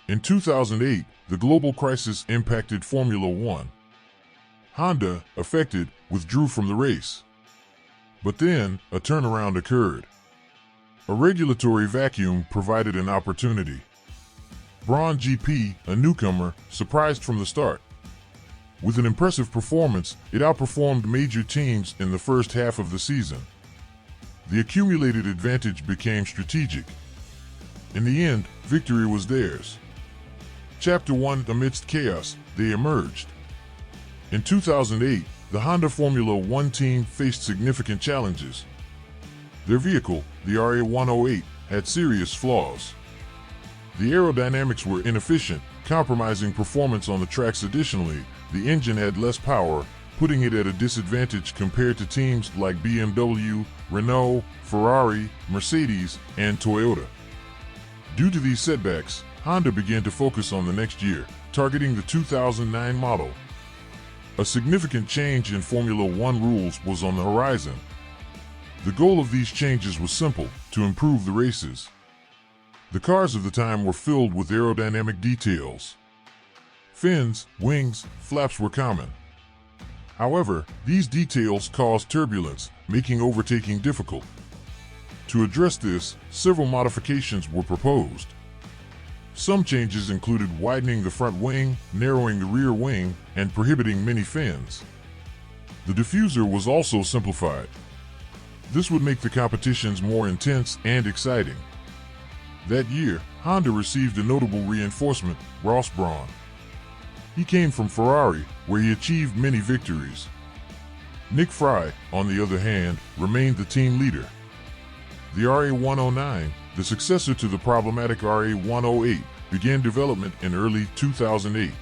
In 2008, the global crisis impacted Formula One. Honda, affected, withdrew from the race. But then, a turnaround occurred. A regulatory vacuum provided an opportunity. Brawn GP, a newcomer, surprised from the start. With an impressive performance, it outperformed major teams in the first half of the season. The accumulated advantage became strategic. In the end, victory was theirs. Chapter 1. Amidst chaos, they emerged. In 2008, the Honda Formula One team faced significant challenges. Their vehicle, the RA108, had serious flaws. The aerodynamics were inefficient, compromising performance on the tracks. Additionally, the engine had less power, putting it at a disadvantage compared to teams like BMW, Renault, Ferrari, Mercedes, and Toyota. Due to these setbacks, Honda began to focus on the next year, targeting the 2009 model. A significant change in Formula One rules was on the horizon. The goal of these changes was simple: to improve the races. The cars of the time were filled with aerodynamic details. Fins, wings, flaps were common. However, these details caused turbulence, making overtaking difficult. To address this, several modifications were proposed. Some changes included widening the front wing, narrowing the rear wing, and prohibiting many fins. The diffuser was also simplified. This would make the competitions more intense and exciting. That year, Honda received a notable reinforcement, Ross Brawn. He came from Ferrari, where he achieved many victories. Nick Fry, on the other hand, remained the team leader. The RA109, the successor to the problematic RA108, began development in early 2008.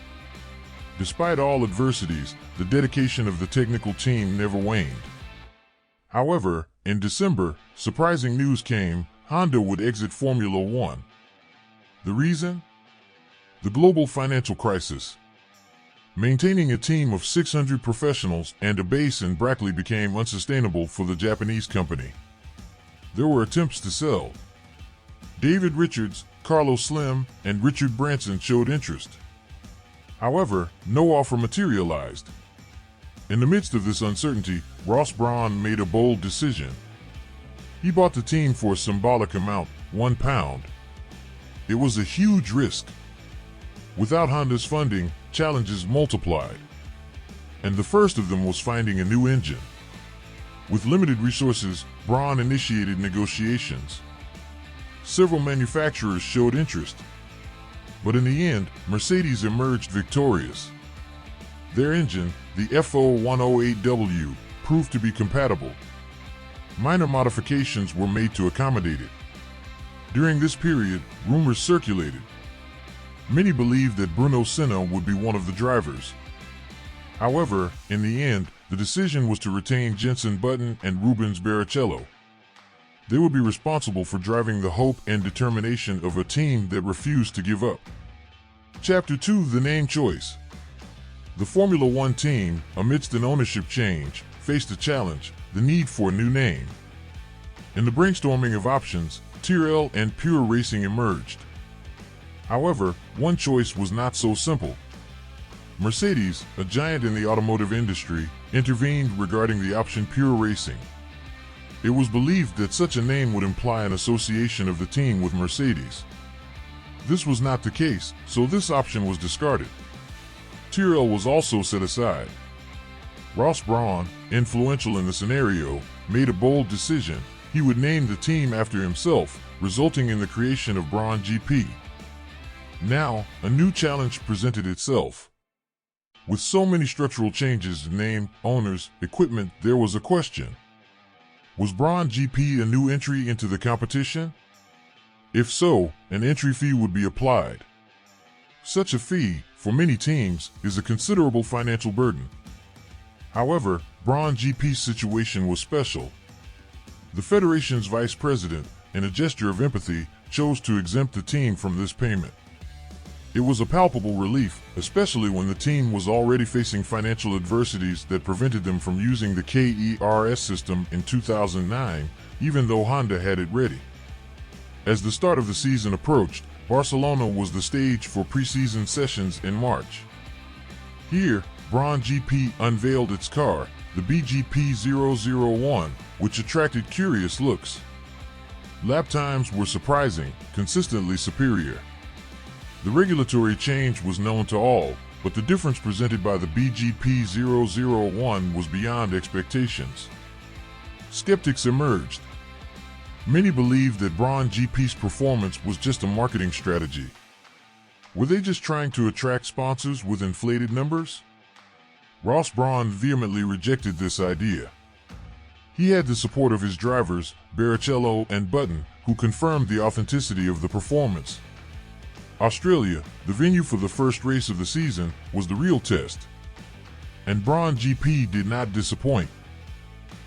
Despite all adversities, the dedication of the technical team never waned. However, in December, surprising news came: Honda would exit Formula One. The reason? The global financial crisis. Maintaining a team of 600 professionals and a base in Brackley became unsustainable for the Japanese company. There were attempts to sell. David Richards, Carlos Slim, and Richard Branson showed interest. However, no offer materialized. In the midst of this uncertainty, Ross Brawn made a bold decision. He bought the team for a symbolic amount, £1. It was a huge risk. Without Honda's funding, challenges multiplied. And the first of them was finding a new engine. With limited resources, Brawn initiated negotiations. Several manufacturers showed interest. But in the end, Mercedes emerged victorious. Their engine, the FO108W, proved to be compatible. Minor modifications were made to accommodate it. During this period, rumors circulated. Many believed that Bruno Senna would be one of the drivers. However, in the end, the decision was to retain Jenson Button and Rubens Barrichello. They would be responsible for driving the hope and determination of a team that refused to give up. Chapter 2. The name choice. The Formula One team, amidst an ownership change, faced a challenge: the need for a new name. In the brainstorming of options, Tyrrell and Pure Racing emerged. However, one choice was not so simple. Mercedes, a giant in the automotive industry, intervened regarding the option Pure Racing. It was believed that such a name would imply an association of the team with Mercedes. This was not the case, so this option was discarded. Tyrrell was also set aside. Ross Brawn, influential in the scenario, made a bold decision: he would name the team after himself, resulting in the creation of Brawn GP. Now, a new challenge presented itself. With so many structural changes in name, owners, equipment, there was a question. Was Brawn GP a new entry into the competition? If so, an entry fee would be applied. Such a fee, for many teams, is a considerable financial burden. However, Brawn GP's situation was special. The federation's vice president, in a gesture of empathy, chose to exempt the team from this payment. It was a palpable relief, especially when the team was already facing financial adversities that prevented them from using the KERS system in 2009, even though Honda had it ready. As the start of the season approached, Barcelona was the stage for preseason sessions in March. Here, Brawn GP unveiled its car, the BGP001, which attracted curious looks. Lap times were surprising, consistently superior. The regulatory change was known to all, but the difference presented by the BGP001 was beyond expectations. Skeptics emerged. Many believed that Brawn GP's performance was just a marketing strategy. Were they just trying to attract sponsors with inflated numbers? Ross Brawn vehemently rejected this idea. He had the support of his drivers, Barrichello and Button, who confirmed the authenticity of the performance. Australia, the venue for the first race of the season, was the real test. And Brawn GP did not disappoint.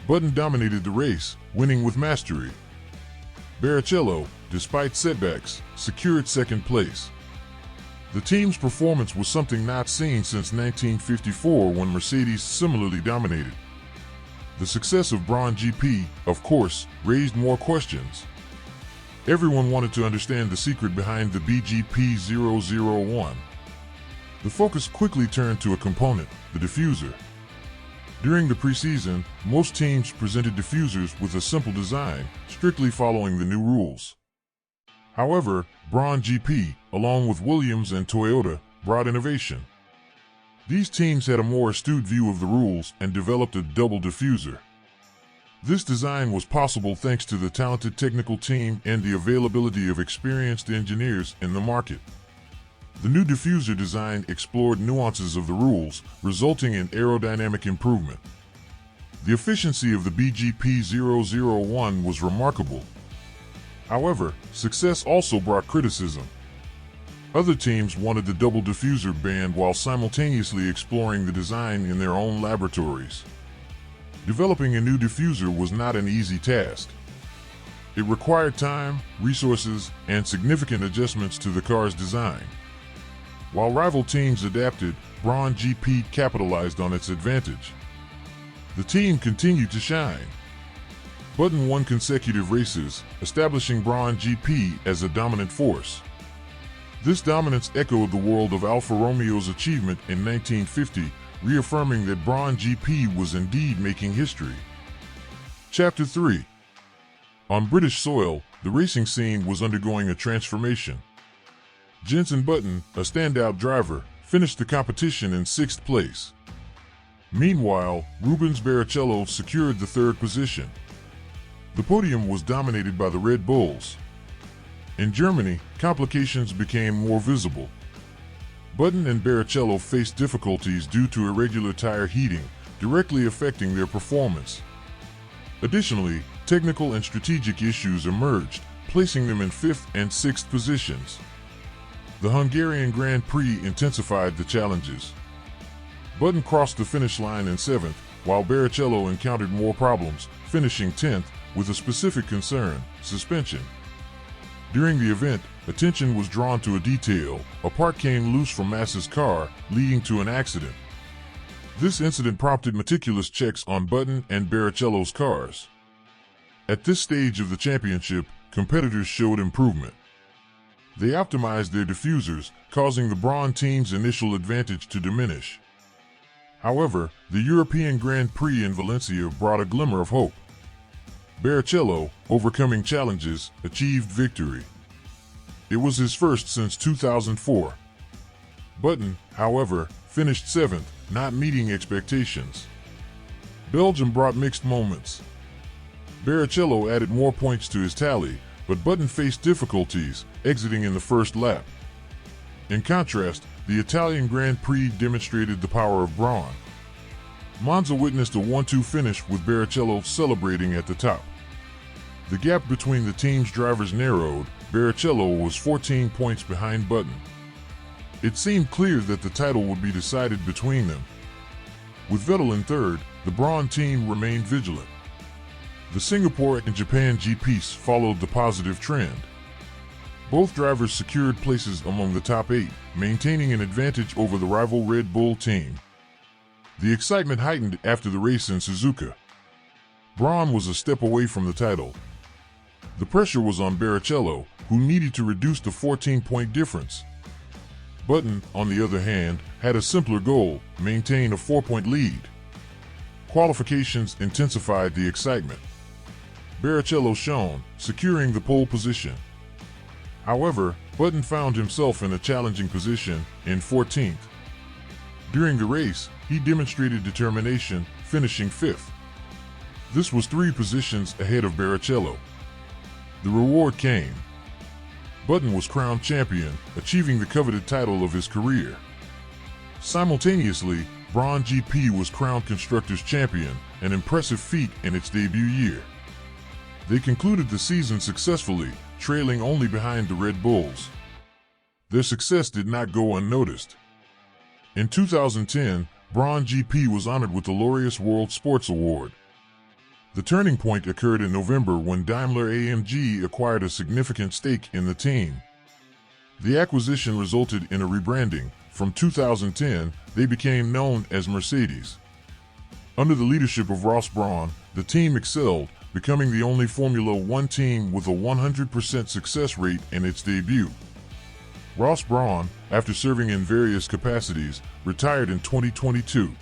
Button dominated the race, winning with mastery. Barrichello, despite setbacks, secured second place. The team's performance was something not seen since 1954 when Mercedes similarly dominated. The success of Brawn GP, of course, raised more questions. Everyone wanted to understand the secret behind the BGP001. The focus quickly turned to a component, the diffuser. During the preseason, most teams presented diffusers with a simple design, strictly following the new rules. However, Brawn GP, along with Williams and Toyota, brought innovation. These teams had a more astute view of the rules and developed a double diffuser. This design was possible thanks to the talented technical team and the availability of experienced engineers in the market. The new diffuser design explored nuances of the rules, resulting in aerodynamic improvement. The efficiency of the BGP001 was remarkable. However, success also brought criticism. Other teams wanted the double diffuser banned while simultaneously exploring the design in their own laboratories. Developing a new diffuser was not an easy task. It required time, resources, and significant adjustments to the car's design. While rival teams adapted, Brawn GP capitalized on its advantage. The team continued to shine. Button won consecutive races, establishing Brawn GP as a dominant force. This dominance echoed the world of Alfa Romeo's achievement in 1950, reaffirming that Brawn GP was indeed making history. Chapter 3. On British soil, the racing scene was undergoing a transformation. Jenson Button, a standout driver, finished the competition in 6th place. Meanwhile, Rubens Barrichello secured the 3rd position. The podium was dominated by the Red Bulls. In Germany, complications became more visible. Button and Barrichello faced difficulties due to irregular tire heating, directly affecting their performance. Additionally, technical and strategic issues emerged, placing them in 5th and 6th positions. The Hungarian Grand Prix intensified the challenges. Button crossed the finish line in 7th, while Barrichello encountered more problems, finishing 10th, with a specific concern: suspension. During the event, attention was drawn to a detail: a part came loose from Massa's car, leading to an accident. This incident prompted meticulous checks on Button and Barrichello's cars. At this stage of the championship, competitors showed improvement. They optimized their diffusers, causing the Brawn team's initial advantage to diminish. However, the European Grand Prix in Valencia brought a glimmer of hope. Barrichello, overcoming challenges, achieved victory. It was his first since 2004. Button, however, finished 7th, not meeting expectations. Belgium brought mixed moments. Barrichello added more points to his tally, but Button faced difficulties, exiting in the first lap. In contrast, the Italian Grand Prix demonstrated the power of Brawn. Monza witnessed a 1-2 finish with Barrichello celebrating at the top. The gap between the team's drivers narrowed. Barrichello was 14 points behind Button. It seemed clear that the title would be decided between them. With Vettel in 3rd, the Brawn team remained vigilant. The Singapore and Japan GPs followed the positive trend. Both drivers secured places among the top 8, maintaining an advantage over the rival Red Bull team. The excitement heightened after the race in Suzuka. Brawn was a step away from the title. The pressure was on Barrichello, who needed to reduce the 14-point difference. Button, on the other hand, had a simpler goal: maintain a 4-point lead. Qualifications intensified the excitement. Barrichello shone, securing the pole position. However, Button found himself in a challenging position, in 14th. During the race, he demonstrated determination, finishing 5th. This was 3 positions ahead of Barrichello. The reward came. Button was crowned champion, achieving the coveted title of his career. Simultaneously, Brawn GP was crowned Constructors' Champion, an impressive feat in its debut year. They concluded the season successfully, trailing only behind the Red Bulls. Their success did not go unnoticed. In 2010, Brawn GP was honored with the Laureus World Sports Award. The turning point occurred in November when Daimler-AMG acquired a significant stake in the team. The acquisition resulted in a rebranding. From 2010, they became known as Mercedes. Under the leadership of Ross Brawn, the team excelled, becoming the only Formula One team with a 100% success rate in its debut. Ross Brawn, after serving in various capacities, retired in 2022.